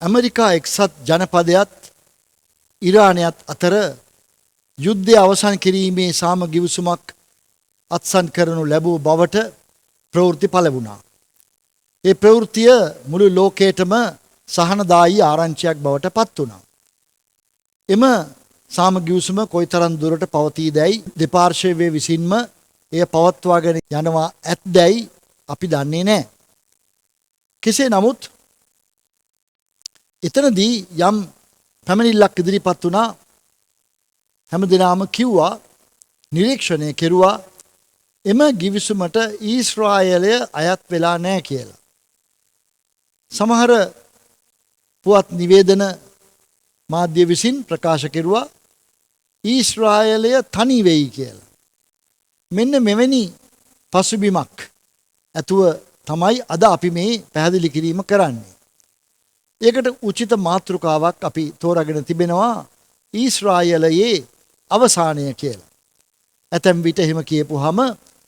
America එක්සත් ජනපදයත් ඉරානයත් අතර යුද්ධය අවසන් කිරීමේ සාම ගිවිසුමක් අත්සන් කරනු ලැබූ බවට ප්‍රවෘත්ති පළ වුණා. ඒ ප්‍රවෘත්තිය මුළු ලෝකයටම සහනදායී ආරංචියක් බවට පත් වුණා. එම සාම ගිවිසුම කොයිතරම් දුරට පවතීදැයි දෙපාර්ශ්වයේ විසින්ම එය පවත්වාගෙන යනවා ඇත්දැයි අපි දන්නේ නැහැ. කෙසේ නමුත් එතනදී යම් පැමිණිල්ලක් ඉදිරිපත් වුණා. හැමදෙනාම කිව්වා, නිරීක්ෂණය කෙරුවා එම ගිවිසුමට ඊශ්‍රායලය අයත් වෙලා නැහැ කියලා. සමහර පුවත් නිවේදන මාධ්‍ය විසින් ප්‍රකාශ කෙරුවා ඊශ්‍රායලය තනි වෙයි කියලා. මෙන්න මෙවැනි පසුබිමක් ඇතුව තමයි අද අපි මේ පැහැදිලි කිරීම කරන්නේ. ඒකට උචිත මාතෘකාවක් අපි තෝරාගෙන තිබෙනවා ඊශ්‍රායලයේ අවසානය කියලා. ඇතැම් විට එහෙම කියපුවාම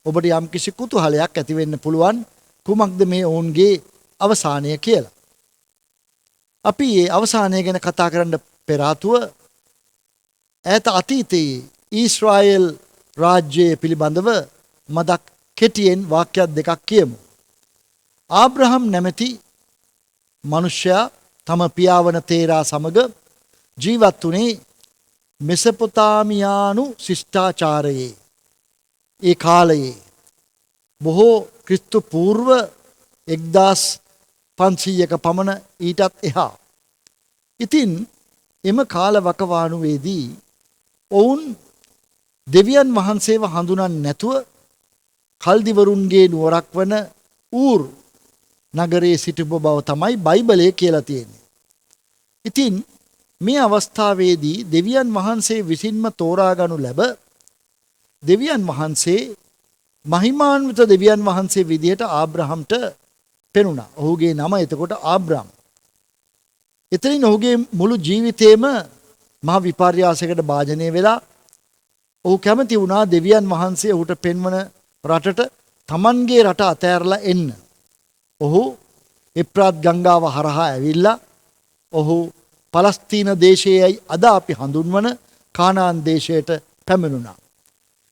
ඔබට යම්කිසි කුතුහලයක් ඇති වෙන්න පුළුවන් කුමක්ද මේ ඔවුන්ගේ අවසානය කියලා. අපි මේ අවසානය ගැන කතා කරන්න පෙර ආතුව ඈත අතීතයේ ඊශ්‍රායල් රාජ්‍යය පිළිබඳව මදක් කෙටියෙන් වාක්‍යයක් දෙකක් කියමු. ආබ්‍රහම් නැමැති මනුෂ්‍යයා තම පියාවන තේරා සමග ජීවත් වුණේ මෙසපොතාමියානු ශිෂ්ටාචාරයේ. ඒ කාලයේ බොහෝ ක්‍රිස්තු පූර්ව 1500ක පමණ ඊටත් එහා. ඉතින් එම කාල වකවානුවේදී ඔවුන් දෙවියන් වහන්සේව හඳුනන්නේ නැතුව කල්දිවරුන්ගේ නුවරක් වන ඌර් නගරයේ සිටින බව තමයි බයිබලයේ කියලා තියෙන්නේ. ඉතින් මේ අවස්ථාවේදී දෙවියන් වහන්සේ විසින්ම තෝරාගනු ලැබ දෙවියන් වහන්සේ මහිමාන්විත දෙවියන් වහන්සේ විදියට ආබ්‍රහම්ට පෙනුණා. ඔහුගේ නම එතකොට ආබ්‍රහම්. එතනින් ඔහුගේ මුළු ජීවිතේම මහ විපර්යාසයකට භාජනය වෙලා ඔහු කැමති වුණා දෙවියන් වහන්සේ ඔහුට පෙන්වන රටට තමන්ගේ රට අතෑරලා එන්න. ඔහු එප්‍රාත් ගංගාව හරහා ඇවිල්ලා ඔහු පලස්තීන දේශයයි අද අපි හඳුන්වන කානාන් දේශයට පැමිණුණා.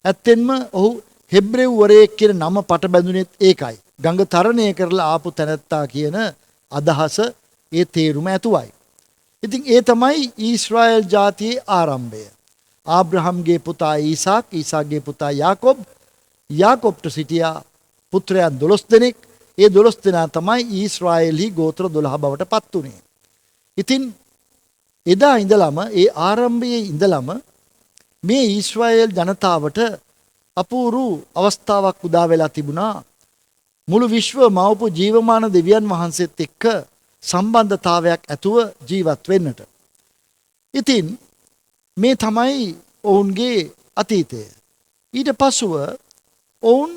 ඇත්තෙන්ම ඔහු හෙබ්‍රෙව් වරයෙක් කියන නම පට බැඳුනේත් ඒකයි. ගඟ තරණය කරලා ආපු තැනැත්තා කියන අදහස ඒ තේරුම ඇතුවයි. ඉතින් ඒ තමයි ඊශ්‍රායල් ජාතියේ ආරම්භය. ආබ්‍රහම්ගේ පුතා ඊසාක්, ඊසාක්ගේ පුතා යාකොබ්, යාකොබ්ට සිටියා පුත්‍රයන් 12 දෙනෙක්. ඒ 12 දෙනා තමයි ඊශ්‍රායලි ගෝත්‍ර 12 බවට පත් වුණේ. ඉතින් එදා ඉඳලම ඒ ආරම්භයේ ඉඳලම මේ ඊශ්‍රායල් ජනතාවට අපූරු අවස්ථාවක් උදා වෙලා තිබුණා. මුළු විශ්ව මවපු ජීවමාන දෙවියන් වහන්සේත් එක්ක සම්බන්ධතාවයක් ඇතුව ජීවත් වෙන්නට. ඉතින් මේ තමයි ඔවුන්ගේ අතීතය. ඊට පසුව ඔවුන්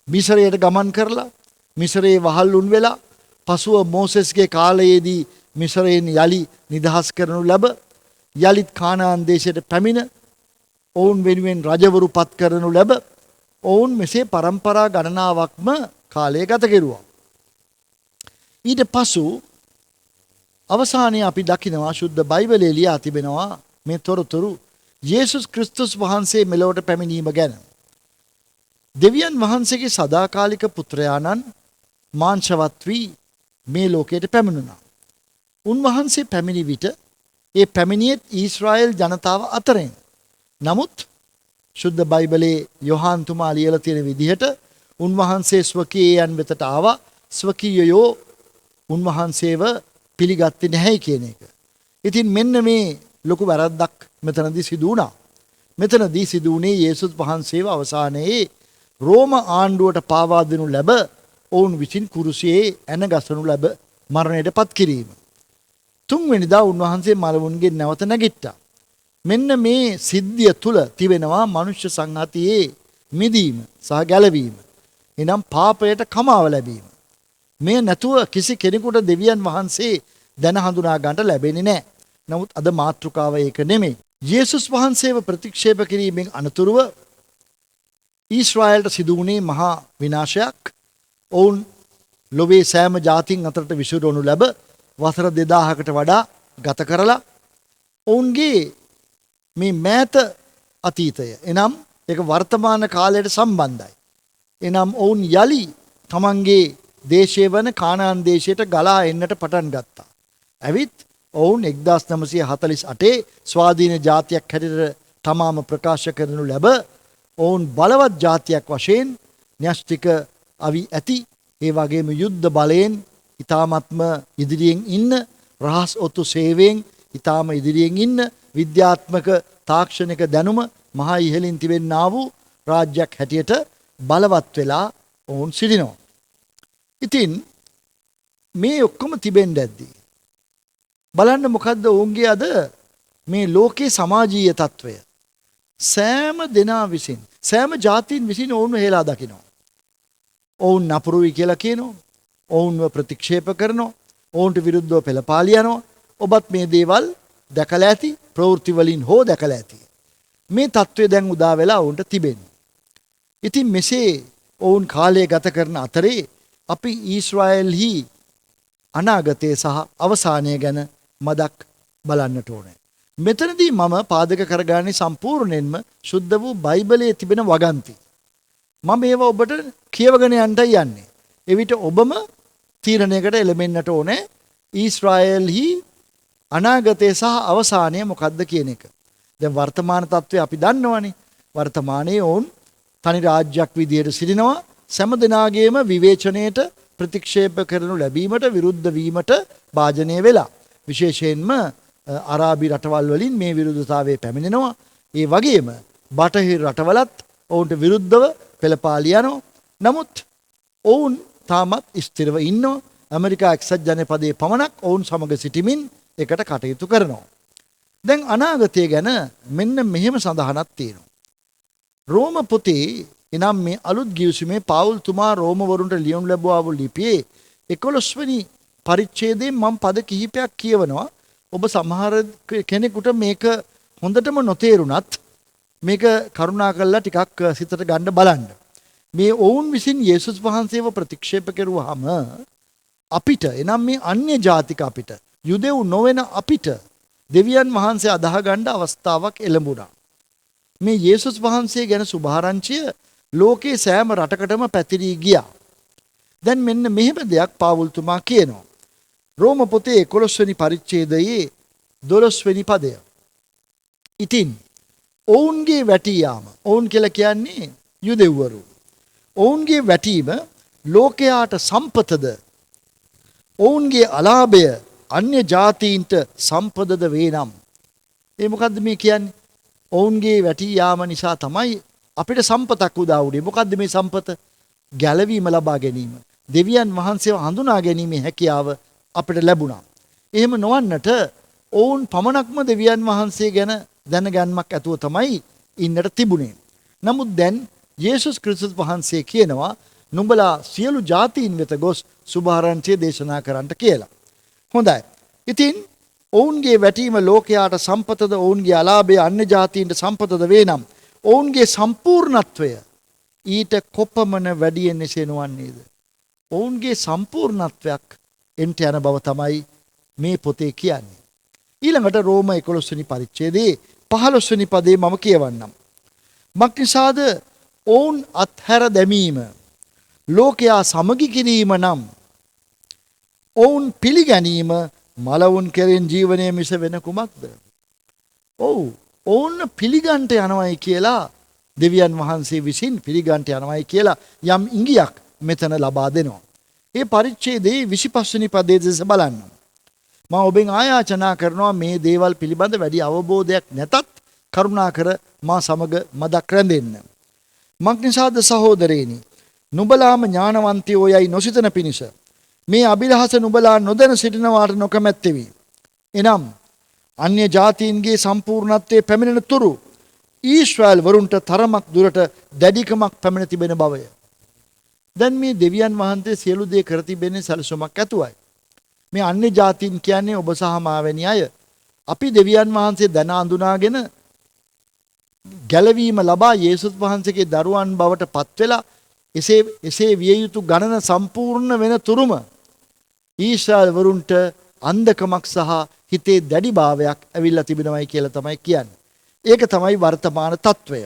මිසරයට ගමන් කරලා මිසරයේ වහල්ලුන් වෙලා පසුව මෝසෙස්ගේ කාලයේදී මිසරයෙන් යලි නිදහස් කරනු ලැබ යලිත් කානාන් දේශයට පැමිණ ඔවුන් වෙනුවෙන් රජවරු පත් කරනු ලැබ ඔවුන් මෙසේ පරම්පරා ගණනාවක්ම කාලය ගත කෙරුවා. ඊට පසු අවසානයේ අපි දකිනවා ශුද්ධ බයිබලයේ ලියා තිබෙනවා මේ තොරතුරු යේසුස් ක්‍රිස්තුස් වහන්සේ මෙලොවට පැමිණීම ගැන. දෙවියන් වහන්සේගේ සදාකාලික පුත්‍රයාණන් මාංශවත් වී මේ ලෝකයට පැමිණුණා. උන්වහන්සේ පැමිණි විට ඒ පැමිණියෙත් ඊශ්‍රායල් ජනතාව අතරින්. නමුත් ශුද්ධ බයිබලයේ යොහාන් තුමා ලියලා තියෙන විදිහට උන්වහන්සේ ස්වකීයයන් වෙතට ආවා. ස්වකීයයෝ උන්වහන්සේව පිළිගත්තේ නැහැ කියන එක. ඉතින් මෙන්න මේ ලොකු වැරද්දක් මෙතනදී සිදු වුණා. මෙතනදී සිදු වුණේ යේසුස් වහන්සේව අවසානයේ රෝම ආණ්ඩුවට පාවා දෙනු ලැබ ඔවුන් විසින් කුරුසියේ ඇන ගසනු ලැබ මරණයට පත් කිරීම. තුන්වෙනිදා උන්වහන්සේ මළවුන්ගෙන් නැවත නැගිට්ටා. මෙන්න මේ සිද්ධිය තුල තිබෙනවා මනුෂ්‍ය සංහතියේ මිදීම සහ ගැලවීම. එනම් පාපයට කමාව ලැබීම. මේ නැතුව කිසි කෙනෙකුට දෙවියන් වහන්සේ දැන හඳුනා ගන්නට ලැබෙන්නේ නැහැ. නමුත් අද මාතෘකාව ඒක නෙමෙයි. යේසුස් වහන්සේව ප්‍රතික්ෂේප කිරීමෙන් අනතුරුව ඊශ්‍රායලට සිදු වුණේ මහා විනාශයක්. ඔවුන් ලොවේ සෑම ජාතීන් අතරට විසිරුණු ලැබ වසර 2000කට වඩා ගත කරලා ඔවුන්ගේ මේ මෑත අතීතය එනම් ඒක වර්තමාන කාලයට සම්බන්ධයි. එනම් ඔවුන් යලි තමන්ගේ දේශය වන කානාන් දේශයට ගලා එන්නට පටන් ගත්තා. ඇවිත් ඔවුන් 1948 ස්වාධීන ජාතියක් හැටියට තමාම ප්‍රකාශ කරනු ලැබ ඔවුන් බලවත් ජාතියක් වශයෙන් න්‍යෂ්ටික අවි ඇති ඒ වගේම යුද්ධ බලයෙන් ඊ타මත්ම ඉදිරියෙන් ඉන්න රහස් ඔත්තු සේවයෙන් ඊ타ම ඉදිරියෙන් ඉන්න විද්‍යාත්මක තාක්ෂණික දැනුම මහා ඉහළින් තිබෙන්නා වූ රාජ්‍යයක් හැටියට බලවත් වෙලා ඔවුන් සිටිනවා. ඉතින් මේ ඔක්කොම තිබෙන්න ඇද්දි බලන්න මොකද්ද ඔවුන්ගේ අද මේ ලෝකේ සමාජීය තත්වය. සෑම දෙනා විසින් සෑම ජාතීන් විසින් ඔවුන්ව හෙලා දකිනවා. ඔවුන් නපුරුයි කියලා කියනවා. ඔවුන්ව ප්‍රතික්ෂේප කරනවා. ඔවුන්ට විරුද්ධව පෙළපාලි යනවා. ඔබත් මේ දේවල් දැකලා ඇති, ප්‍රවෘත්ති වලින් හෝ දැකලා ඇති. මේ தત્ත්වය දැන් උදා වෙලා ඔවුන්ට තිබෙනවා. ඉතින් මෙසේ ඔවුන් කාලය ගත කරන අතරේ අපි ඊශ්‍රායෙල්හි අනාගතය සහ අවසානය ගැන මදක් බලන්නට ඕනේ. මෙතනදී මම පාදක කරගන්නේ සම්පූර්ණයෙන්ම සුද්ධ වූ බයිබලයේ තිබෙන වගන්ති. මම ඒවා ඔබට කියවගෙන යන්නයි යන්නේ. එවිට ඔබම තීරණයකට එළඹෙන්නට ඕනේ ඊශ්‍රායෙල්හි අනාගතය සහ අවසානය මොකක්ද කියන එක. දැන් වර්තමාන තත්ත්වය අපි දන්නවනේ. වර්තමානයේ ඔවුන් තනි රාජ්‍යයක් විදියට සිටිනවා. සෑම දිනාගේම විවේචනයේට ප්‍රතික්ෂේප කරනු ලැබීමට විරුද්ධ වීමට භාජනය වෙලා. විශේෂයෙන්ම අරාබි රටවල් වලින් මේ විරුද්ධතාවය පැමිණෙනවා. ඒ වගේම බටහිර රටවලත් ඔවුන්ට විරුද්ධව පෙළපාලි යනවා. නමුත් ඔවුන් තාමත් ස්ථිරව ඉන්නවා. ඇමරිකා එක්සත් ජනපදයේ පමණක් ඔවුන් සමග සිටිමින් එකට කටයුතු කරනවා. දැන් අනාගතය ගැන මෙන්න මෙහෙම සඳහනක් තියෙනවා. රෝම පොතේ එනම් මේ අලුත් ගිවිසුමේ පාවුල් තුමා රෝමවරුන්ට ලියනු ලැබුවා වූ ලිපියේ 11 වෙනි පරිච්ඡේදයෙන් මම පද කිහිපයක් කියවනවා. ඔබ සමහර කෙනෙකුට මේක හොඳටම නොතේරුණත් මේක කරුණාකරලා ටිකක් සිතට ගන්න බලන්න. මේ ඔවුන් විසින් යේසුස් වහන්සේව ප්‍රතික්ෂේප කරුවාම අපිට එනම් මේ අන්‍ය ජාතික අපිට යුදෙව් නොවන අපිට දෙවියන් වහන්සේ අදාහ ගන්න අවස්ථාවක් එළඹුණා. මේ යේසුස් වහන්සේ ගැන සුභාරංචිය ලෝකේ සෑම රටකටම පැතිරී ගියා. දැන් මෙන්න මෙහෙම දෙයක් පාවුල් තුමා කියනවා. රෝම පොතේ 11 වෙනි පරිච්ඡේදයේ 12 වෙනි පදය. ඉතින් ඔවුන්ගේ වැටී යාම, ඔවුන් කියලා කියන්නේ යුදෙව්වරු. ඔවුන්ගේ වැටීම ලෝකයාට සම්පතද, ඔවුන්ගේ අලාභය අන්‍ය ජාතීන්ට සම්පදද වේනම්. ඒ මොකද්ද මේ කියන්නේ? ඔවුන්ගේ වැටී යාම නිසා තමයි අපිට සම්පතක් උදා වුනේ. මොකද්ද මේ සම්පත? ගැලවීම ලබා ගැනීම. දෙවියන් වහන්සේව හඳුනා ගැනීමේ හැකියාව අපිට ලැබුණා. එහෙම නොවන්නට ඔවුන් පමණක්ම දෙවියන් වහන්සේ ගැන දැනගැන්මක් ඇතුව තමයි ඉන්නට තිබුණේ. නමුත් දැන් යේසුස් ක්‍රිස්තුස් වහන්සේ කියනවා නුඹලා සියලු ජාතීන් වෙත ගොස් සුභාරංචිය දේශනා කරන්නට කියලා. හොඳයි. ඉතින් ඔවුන්ගේ වැටීම ලෝකයාට සම්පතද, ඔවුන්ගේ අලාභය අන්‍ය ජාතීන්ට සම්පතද වේනම් ඔවුන්ගේ සම්පූර්ණත්වය ඊට කොපමණ වැඩියෙන් එසේ නොවන්නේද? ඔවුන්ගේ සම්පූර්ණත්වයක් එන්ට යන බව තමයි මේ පොතේ කියන්නේ. ඊළඟට රෝම 11 වෙනි පරිච්ඡේදයේ 15 වෙනි පදේ මම කියවන්නම්. මක්නිසාද ඔවුන් අත්හැර දැමීම ලෝකයා සමගි කිරීම නම් ඔවුන් පිළිගැනීම මලවුන් කෙරෙන් ජීවනය මිස වෙන කුමක්ද? ඔවුන් පිළිගන්ට යනවයි කියලා දෙවියන් වහන්සේ විසින් පිළිගන්ට යනවයි කියලා යම් ඉඟියක් මෙතන ලබා දෙනවා. ඒ පරිච්ඡේදයේ 25 වෙනි පදයේ දෙස බලන්න. මම ඔබෙන් ආයාචනා කරනවා මේ දේවල් පිළිබඳ වැඩි අවබෝධයක් නැතත් කරුණාකර මා සමග මදක් රැඳෙන්න. මක්නිසාද සහෝදරේනි, නුඹලාම ඥානවන්තයෝ යයි නොසිතන පිණිස මේ අභිරහස නුඹලා නොදැන සිටිනවාට නොකමැත්තේවි. එනම් අන්‍ය ජාතීන්ගේ සම්පූර්ණත්වයේ පැමිණෙන තුරු ඊශ්‍රායල් වරුන්ට තරමක් දුරට දැඩිකමක් පැමිණ තිබෙන බවය. දැන් මේ දෙවියන් වහන්සේ සියලු දේ කර තිබෙන්නේ සැලසුමක් ඇතුවයි. මේ අන්‍ය ජාතීන් කියන්නේ ඔබ සහ මා වැනි අය. අපි දෙවියන් වහන්සේ දැන අඳුනාගෙන ගැලවීම ලබා යේසුස් වහන්සේගේ දරුවන් බවට පත් වෙලා එසේ විය යුතු ගණන සම්පූර්ණ වෙන තුරුම ඊශ්‍රායල් වරුන්ට අන්ධකමක් සහ හිතේ දැඩිභාවයක් ඇවිල්ලා තිබෙනවයි කියලා තමයි කියන්නේ. ඒක තමයි වර්තමාන తত্ত্বය.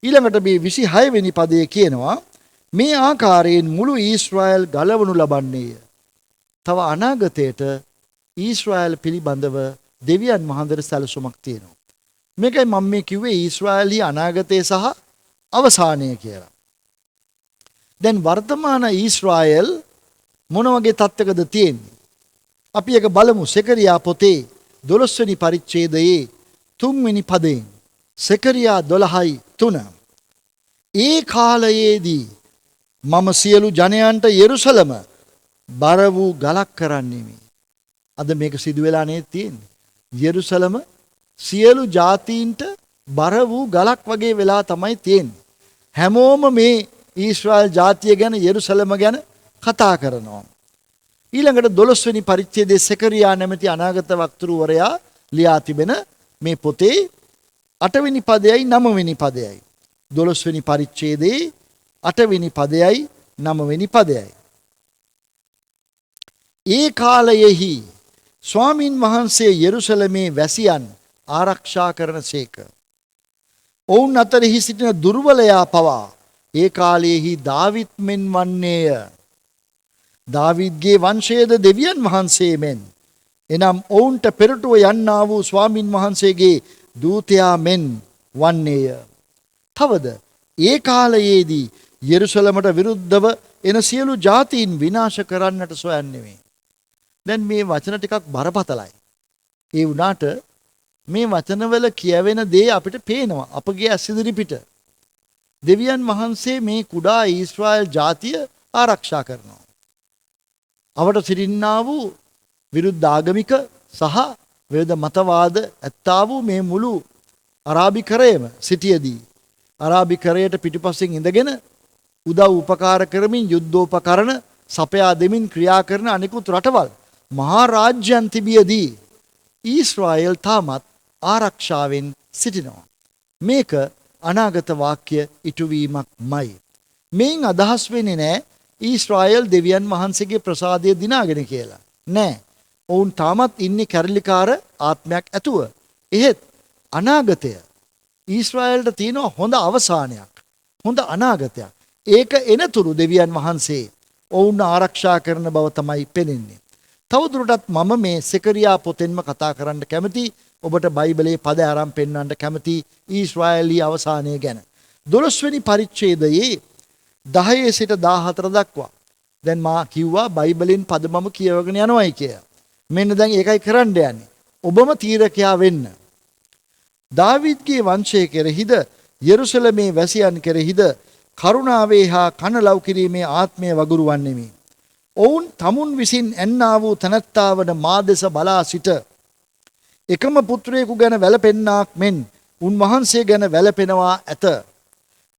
ඊළඟට මේ 26 වෙනි පදයේ කියනවා මේ ආකාරයෙන් මුළු ඊශ්‍රායල් ගලවනු ලබන්නේය. තව අනාගතයට ඊශ්‍රායල් පිළිබඳව දෙවියන් වහන්සේට සැලසුමක් තියෙනවා. මේකයි මම මේ කිව්වේ ඊශ්‍රායලී අනාගතය සහ අවසානය කියලා. දැන් වර්තමාන ඊශ්‍රායල් මොන වගේ තත්ත්වයකද තියෙන්නේ? අපි එක බලමු සෙකරියා පොතේ 12 වෙනි පරිච්ඡේදයේ 3 වෙනි පදයෙන්. සෙකරියා 12:3. ඒ කාලයේදී මම සියලු ජනයන්ට යෙරුසලම බර වූ ගලක් කරන්නෙමි. අද මේක සිදු වෙලා නේද තියෙන්නේ? යෙරුසලම සියලු ජාතීන්ට බර වූ ගලක් වගේ වෙලා තමයි තියෙන්නේ. හැමෝම මේ ඊශ්‍රායල් ජාතිය ගැන යෙරුසලම ගැන කතා කරනවා. ඊළඟට 12 වෙනි පරිච්ඡේදයේ සෙකරියා නැමැති අනාගත වක්තෘවරයා ලියා තිබෙන මේ පොතේ 8 වෙනි පදයයි 9 වෙනි පදයයි 12 වෙනි පරිච්ඡේදයේ 8 වෙනි පදයයි 9 වෙනි පදයයි. ඒ කාලයෙහි ස්වාමින් වහන්සේ යෙරුසලමේ වැසියන් ආරක්ෂා කරනසේක. ඔවුන් අතරෙහි සිටින දුර්වලයා පවා ඒ කාලයෙහි දාවිත් මෙන් වන්නේය. දාවිද්ගේ වංශයේද දෙවියන් වහන්සේ මෙන්. එනම් ඔවුන්ට පෙරටුව යන්නා වූ ස්වාමින් වහන්සේගේ දූතයා මෙන් වන්නේය. තවද ඒ කාලයේදී යෙරුසලමට විරුද්ධව එන සියලු ජාතීන් විනාශ කරන්නට සොයන්නේ. දැන් මේ වචන ටිකක් බරපතලයි. ඒ වුණාට මේ වචනවල කියවෙන දේ අපිට පේනවා අපගේ ඇස් ඉදිරිපිට. දෙවියන් වහන්සේ මේ කුඩා ඊශ්‍රායල් ජාතිය ආරක්ෂා කරනවා. අවට සිටින්නා වූ විරුද්ධ ආගමික සහ වේද මතවාද ඇත්තා වූ මේ මුළු අරාබිකරයම සිටියදී අරාබිකරයට පිටිපස්සෙන් ඉඳගෙන උදව් උපකාර කරමින් යුද්ධෝපකරණ සපයා දෙමින් ක්‍රියා කරන අනිකුත් රටවල් මහා රාජ්‍යයන් තිබියදී ඊශ්‍රායල් තාමත් ආරක්ෂාවෙන් සිටිනවා. මේක අනාගත වාක්‍ය ඉටුවීමක්මයි. මේන් අදහස් වෙන්නේ නැහැ ඊශ්‍රායල් දෙවියන් වහන්සේගේ ප්‍රසාදය දිනාගෙන කියලා. නෑ. ඔවුන් තාමත් ඉන්නේ කැරලිකාර ආත්මයක් ඇතුව. එහෙත් අනාගතය ඊශ්‍රායල්ට තියෙන හොඳ අවසානයක්. හොඳ අනාගතයක්. ඒක එනතුරු දෙවියන් වහන්සේ ඔවුන් ආරක්ෂා කරන බව තමයි පෙනෙන්නේ. තවදුරටත් මම මේ සෙකරියා පොතෙන්ම කතා කරන්න කැමති. ඔබට බයිබලයේ පද ආරම්භ පෙන්වන්න කැමති ඊශ්‍රායලී අවසානය ගැන. 12 වෙනි පරිච්ඡේදයේ 10 සිට 14 දක්වා. දැන් මා කිව්වා බයිබලෙන් පද මම කියවගෙන යනවායි කියලා. මෙන්න දැන් ඒකයි කරන්න යන්නේ. ඔබම තීරකයා වෙන්න. දාවිද්ගේ වංශය කෙරෙහිද යෙරුසලමේ වැසියන් කෙරෙහිද කරුණාවේ හා කනලව් කිරීමේ ආත්මය වගුරුවන්නෙමි. ඔවුන් තමුන් විසින් ඇන්නා වූ තනත්තා වන මා දෙස බලා සිට එකම පුත්‍රයෙකු ගැන වැළපෙන්නාක් මෙන් උන්වහන්සේ ගැන වැළපෙනවා ඇත.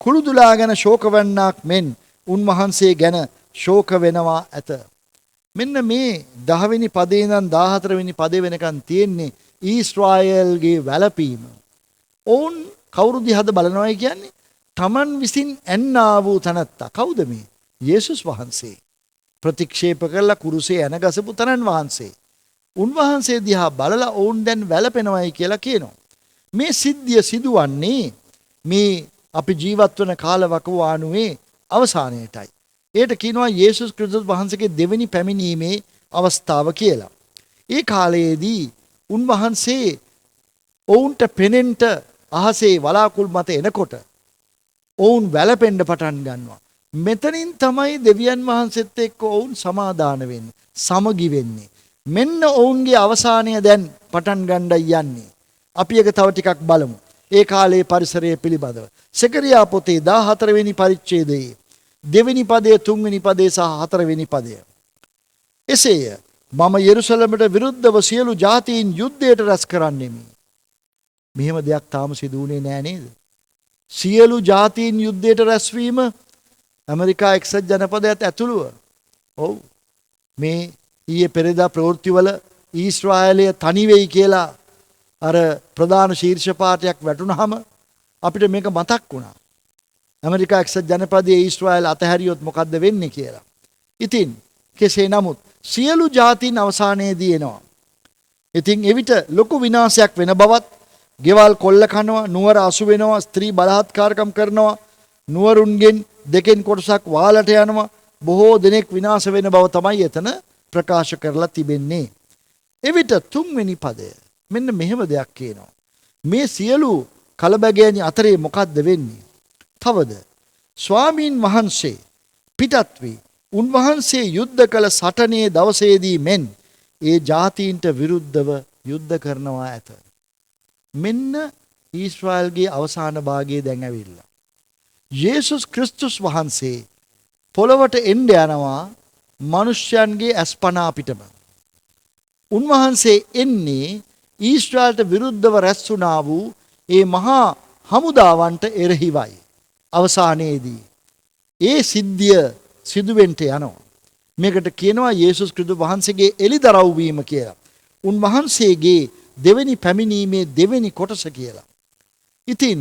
කුළුදුලා ගැන ශෝක වන්නාක් මෙන් උන්වහන්සේ ගැන ශෝක වෙනවා ඇත. මෙන්න මේ 10 වෙනි පදේ ඉඳන් 14 වෙනි පදේ වෙනකන් තියෙන්නේ ඊශ්‍රායල්ගේ වැළපීම. ඔවුන් කවුරු දිහාද බලනවායි කියන්නේ? තමන් විසින් ඇන්නා වූ තනත්තා. කවුද මේ? යේසුස් වහන්සේ. ප්‍රතික්ෂේප කරලා කුරුසේ ඇනගසපු තනන් වහන්සේ. උන්වහන්සේ දිහා බලලා ඔවුන් දැන් වැළපෙනවයි කියලා කියනවා. මේ සිද්ධිය සිදුවන්නේ මේ අපි ජීවත් වන කාලවකවානුවේ අවසානයේටයි. ඒට කියනවා යේසුස් ක්‍රිස්තුස් වහන්සේගේ දෙවෙනි පැමිණීමේ අවස්ථාව කියලා. ඒ කාලයේදී උන්වහන්සේ ඔවුන්ට පෙනෙන්න අහසේ වලාකුළු මත එනකොට ඔවුන් වැළපෙන්න පටන් ගන්නවා. මෙතනින් තමයි දෙවියන් වහන්සේත් එක්ක ඔවුන් සමාදාන වෙන්නේ, සමගි වෙන්නේ. මෙන්න ඔවුන්ගේ අවසානය දැන් පටන් ගන්නයි යන්නේ. අපි ඒක තව ටිකක් බලමු. ඒ කාලයේ පරිසරය පිළිබඳව. සෙකරියා පොතේ 14 වෙනි පරිච්ඡේදයේ 2 වෙනි පදයේ 3 වෙනි පදයේ සහ 4 වෙනි පදය. එසේය මම යෙරුසලමට විරුද්ධව සියලු ජාතීන් යුද්ධයට රැස් කරන්නෙමි. මෙහෙම දෙයක් තාම සිදු වුණේ නෑ නේද? සියලු ජාතීන් යුද්ධයට රැස්වීම ඇමරිකා එක්සත් ජනපදයට ඇතුළුව. ඔව්. මේ ඊයේ පෙරේදා ප්‍රවෘත්තිවල ඊශ්‍රායලය තනි වෙයි කියලා අර ප්‍රධාන ශීර්ෂ පාඨයක් වැටුනහම අපිට මේක මතක් වුණා. ඇමරිකා එක්සත් ජනපදයේ ඊශ්‍රායල් අතහැරියොත් මොකද්ද වෙන්නේ කියලා. ඉතින් කෙසේ නමුත් සියලු ජාතීන් අවසානයේදී එනවා. ඉතින් එවිට ලොකු විනාශයක් වෙන බවත්, ගෙවල් කොල්ල කනවා, නුවර අසු වෙනවා, ස්ත්‍රී බලහත්කාරකම් කරනවා, නුවරුන්ගෙන් දෙකෙන් කොටසක් වාලට යනවා, බොහෝ දෙනෙක් විනාශ වෙන බව තමයි එතන ප්‍රකාශ කරලා තිබෙන්නේ. එවිට තුන්වෙනි පදය මෙන්න මෙහෙම දෙයක් කියනවා. මේ සියලු කලබගෑනි අතරේ මොකද්ද වෙන්නේ? තවද ස්වාමීන් වහන්සේ පිටත් වී උන්වහන්සේ යුද්ධ කළ සටනේ දවසේදී මෙන් ඒ ජාතීන්ට විරුද්ධව යුද්ධ කරනවා ඇත. මෙන්න ඊශ්‍රායල්ගේ අවසාන භාගයේ දැන් ඇවිල්ලා. යේසුස් ක්‍රිස්තුස් වහන්සේ පොළවට එන්න යනවා මිනිස්යන්ගේ අස්පනා පිටම. උන්වහන්සේ එන්නේ ඊශ්‍රායල්ට විරුද්ධව රැස් වුණා වූ ඒ මහා හමුදාවන්ට එරෙහිවයි. අවසානයේදී ඒ සිද්ධිය සිදුවෙන්ට යනවා. මේකට කියනවා යේසුස් ක්‍රිස්තුස් වහන්සේගේ එළිදරව් වීම කියලා. උන්වහන්සේගේ දෙවෙනි පැමිණීමේ දෙවෙනි කොටස කියලා. ඉතින්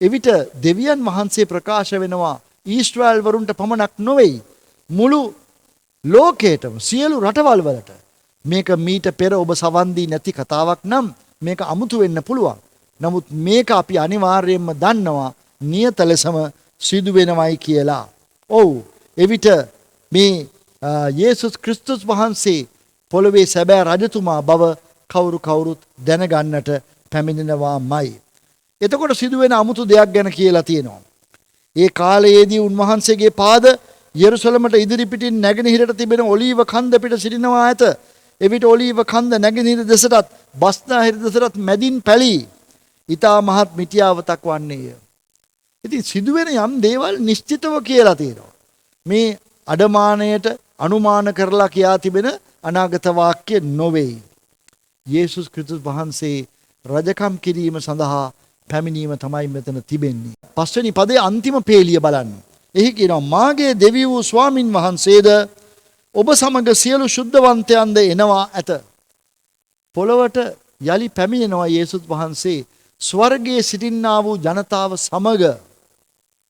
එවිට දෙවියන් වහන්සේ ප්‍රකාශ වෙනවා ඊශ්‍රායල් වරුන්ට පමණක් නොවේයි, මුළු ලෝකයටම, සියලු රටවල් වලට. මේක මීට පෙර ඔබ සවන් දී නැති කතාවක් නම් මේක අමුතු වෙන්න පුළුවන්. නමුත් මේක අපි අනිවාර්යයෙන්ම දන්නවා නියත ලෙසම සිදු වෙනවයි කියලා. ඔව්, එවිට මේ යේසුස් ක්‍රිස්තුස් වහන්සේ පොළොවේ සැබෑ රජතුමා බව කවුරුත් දැනගන්නට පැමිණෙනවාමයි. එතකොට සිදුවෙන අමුතු දෙයක් ගැන කියලා තියෙනවා. ඒ කාලයේදී උන්වහන්සේගේ පාද යෙරුසලමට ඉදිරිපිටින් නැගෙනහිරට තිබෙන ඔලීව කන්ද පිට සිටිනවා ඇත. එවිට ඔලීව කන්ද නැගෙනහිර දෙසටත් බස්නාහිර දෙසටත් මැදින් පැලී ඊතා මහත් මිටියාවතක් වන්නේය. ඉතින් සිදුවෙන යම් දේවල් නිශ්චිතව කියලා තියෙනවා. මේ අඩමානයට අනුමාන කරලා කියා තිබෙන අනාගත වාක්‍ය නොවේ. යේසුස් ක්‍රිස්තුස් වහන්සේ රජකම් කිරීම සඳහා පැමිණීම තමයි මෙතන තිබෙන්නේ. පස්වෙනි පදයේ අන්තිම පේලිය බලන්න. එහි කියනවා මාගේ දෙවි වූ ස්වාමින් වහන්සේද ඔබ සමග සියලු ශුද්ධවන්තයන්ද එනවා ඇත. පොළවට යලි පැමිණෙනවා යේසුස් වහන්සේ ස්වර්ගයේ සිටින්නා වූ ජනතාව සමග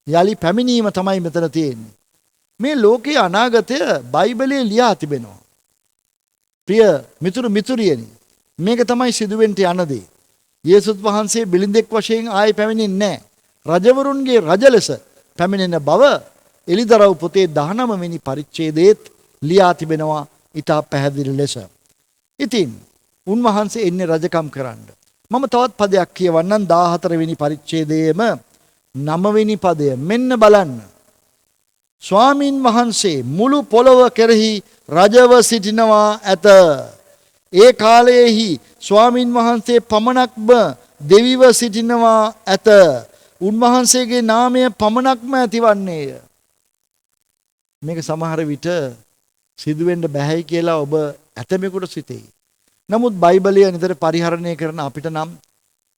යලි පැමිණීම තමයි මෙතන තියෙන්නේ. මේ ලෝකයේ අනාගතය බයිබලයේ ලියා තිබෙනවා. ප්‍රිය මිතුරු මිතුරියනි, මේක තමයි සිදුවෙන්ට යන දේ. යේසුස් වහන්සේ බිලින්දෙක් වශයෙන් ආයේ පැමිණෙන්නේ නැහැ. රජවරුන්ගේ රජ ලෙස පැමිණෙන බව එලිදරව් පොතේ 19 වෙනි පරිච්ඡේදයේත් ලියා තිබෙනවා ඊට පැහැදිලි ලෙස. ඉතින් උන්වහන්සේ එන්නේ රජකම් කරන්න. මම තවත් පදයක් කියවන්නම් 14 වෙනි පරිච්ඡේදයේම 9 වෙනි පදය. මෙන්න බලන්න. ස්වාමින් වහන්සේ මුළු පොළොව කෙරෙහි රජව සිටිනවා ඇත. ඒ කාලයේහි ස්වාමින් වහන්සේ පමණක්ම දෙවිව සිටිනවා ඇත. උන්වහන්සේගේ නාමය පමණක්ම ඇතිවන්නේය. මේක සමහර විට සිදුවෙන්න බැහැයි කියලා ඔබ ඇතමෙකුට සිතෙයි. නමුත් බයිබලය නිතර පරිහරණය කරන අපිට නම්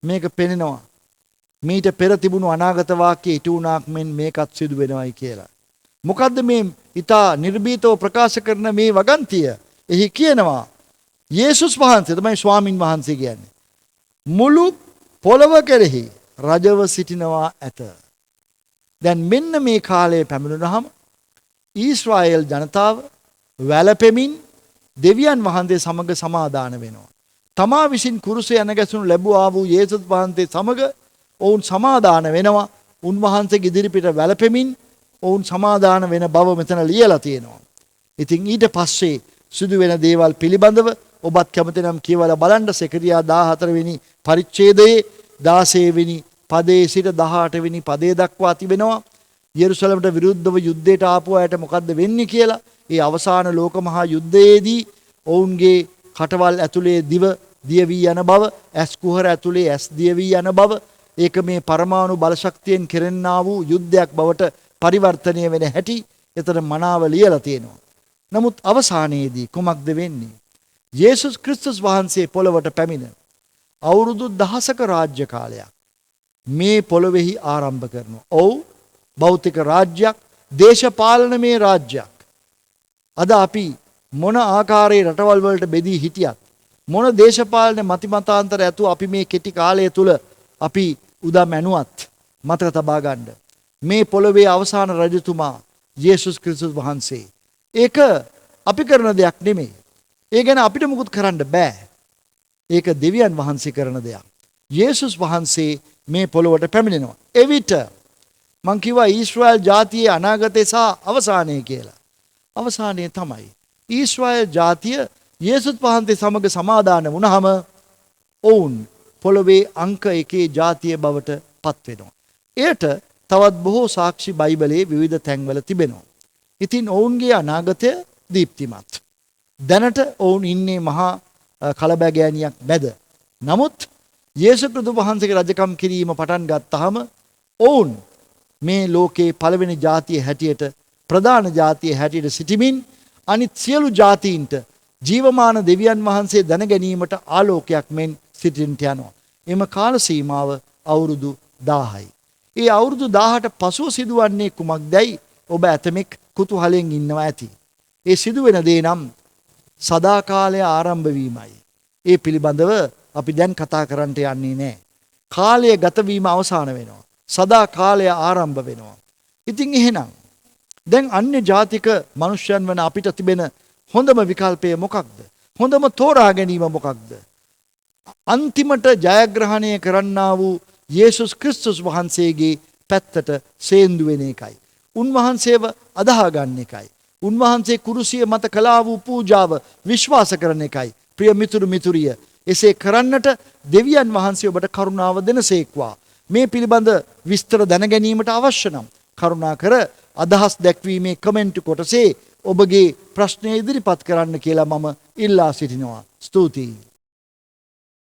මේක පෙනෙනවා. මීට පෙර තිබුණු අනාගත වාක්‍ය ඉටු වුණාක් මෙන් මේකත් සිදු වෙනවයි කියලා. මොකද්ද මේ ඊතා නිර්භීතව ප්‍රකාශ කරන මේ වගන්තිය? එහි කියනවා යේසුස් වහන්සේ තමයි ස්වාමින් වහන්සේ කියන්නේ. මුළු පොළව කෙරෙහි රජව සිටිනවා ඇත. දැන් මෙන්න මේ කාලයේ පැමිණුනහම ඊශ්‍රායෙල් ජනතාව වැළපෙමින් දෙවියන් වහන්සේ සමග සමාදාන වෙනවා. තමා විසින් කුරුසේ යන ගැසුණු ලැබුවා වූ යේසුස් වහන්සේ සමග ඔවුන් සමාදාන වෙනවා. උන්වහන්සේගේ ඉදිරිපිට වැළපෙමින් ඔවුන් සමාදාන වෙන බව මෙතන ලියලා තියෙනවා. ඉතින් ඊට පස්සේ සිදුවෙන දේවල් පිළිබඳව ඔබත් කැමති නම් කියවලා බලන්න. සෙකරියා 14 වෙනි පරිච්ඡේදයේ 16 වෙනි පදයේ සිට 18 වෙනි පදයේ දක්වා තිබෙනවා. යෙරුසලමට විරුද්ධව යුද්ධයට ආපු අයට මොකද්ද වෙන්නේ කියලා. ඒ අවසාන ලෝක මහා යුද්ධයේදී ඔවුන්ගේ කටවල් ඇතුලේ දිව දිය වී යන බව, ඇස් කුහර ඇතුලේ ඇස් දිය වී යන බව, ඒක මේ පරමාණු බලශක්තියෙන් කෙරෙන්නා වූ යුද්ධයක් බවට පරිවර්තනය වෙන හැටි එතන මනාව ලියලා තියෙනවා. නමුත් අවසානයේදී කුමක්ද වෙන්නේ? යේසුස් ක්‍රිස්තුස් වහන්සේ පොළවට පැමිණ අවුරුදු 10ක රාජ්‍ය කාලයක් මේ පොළොවේහි ආරම්භ කරනවා. ඔව්, භෞතික රාජ්‍යයක්, දේශපාලනමය රාජ්‍යයක්. අද අපි මොන ආකාරයේ රටවල් වලට බෙදී හිටියත්, මොන දේශපාලන මතිමතාන්තර ඇතුව අපි මේ කෙටි කාලය තුල අපි උදා මැනුවත් මතක තබා ගන්න. මේ පොළොවේ අවසාන රජතුමා යේසුස් ක්‍රිස්තුස් වහන්සේ. ඒක අපි කරන දෙයක් නෙමෙයි. ඒ ගැන අපිට මුකුත් කරන්න බෑ. ඒක දෙවියන් වහන්සේ කරන දෙයක්. යේසුස් වහන්සේ මේ පොළොවට පැමිණෙනවා. එවිට මං කිව්වා ඊශ්‍රායල් ජාතියේ අනාගතය සහ අවසානය කියලා. අවසානය තමයි ඊශ්‍රායල් ජාතිය යේසුස් වහන්සේ සමග සමාදාන වුණාම ඔවුන් පොළොවේ අංක 1 ජාතිය බවට පත් වෙනවා. එයට තවත් බොහෝ සාක්ෂි බයිබලයේ විවිධ තැන්වල තිබෙනවා. ඉතින් ඔවුන්ගේ අනාගතය දීප්තිමත්. දැනට ඔවුන් ඉන්නේ මහා කලබගෑනියක් මැද. නමුත් යේසුස් ක්‍රිස්තුස් වහන්සේගේ රජකම් කිරීම පටන් ගත්තාම ඔවුන් මේ ලෝකේ පළවෙනි ජාතිය හැටියට ප්‍රධාන ජාතිය හැටියට සිටිමින් අනිත් සියලු ජාතීන්ට ජීවමාන දෙවියන් වහන්සේ දැන ගැනීමට ආලෝකයක් මෙන් සිටින්නට යනවා. එම කාල සීමාව අවුරුදු 1000යි. ඒ අවුරුදු 1000ට පසුව සිදුවන්නේ කුමක්දයි ඔබ ඇතමෙක් කුතුහලයෙන් ඉන්නවා ඇති. ඒ සිදුවෙන දේ නම් සදාකාලය ආරම්භ වීමයි. ඒ පිළිබඳව අපි දැන් කතා කරන්නට යන්නේ නැහැ. කාලය ගත වීම අවසන් වෙනවා. සදාකාලය ආරම්භ වෙනවා. ඉතින් එහෙනම් දැන් අන්‍ය ජාතික මිනිස්යන් වන අපිට තිබෙන හොඳම විකල්පය මොකක්ද? හොඳම තෝරා ගැනීම මොකක්ද? අන්තිමට ජයග්‍රහණය කරන්නා වූ යේසුස් ක්‍රිස්තුස් වහන්සේගේ පැත්තට සේන්දු වෙන එකයි. උන්වහන්සේව අදහා ගන්න එකයි. උන්වහන්සේ කුරුසිය මත කළා වූ පූජාව විශ්වාස කරන එකයි. ප්‍රිය මිතුරු මිතුරිය, එසේ කරන්නට දෙවියන් වහන්සේ ඔබට කරුණාව දෙනසේක්වා. මේ පිළිබඳ විස්තර දැන ගැනීමට අවශ්‍ය නම් කරුණාකර අදහස් දැක්වීමේ කමෙන්ට් කොටසේ ඔබගේ ප්‍රශ්නය ඉදිරිපත් කරන්න කියලා මම ඉල්ලා සිටිනවා. ස්තුතියි.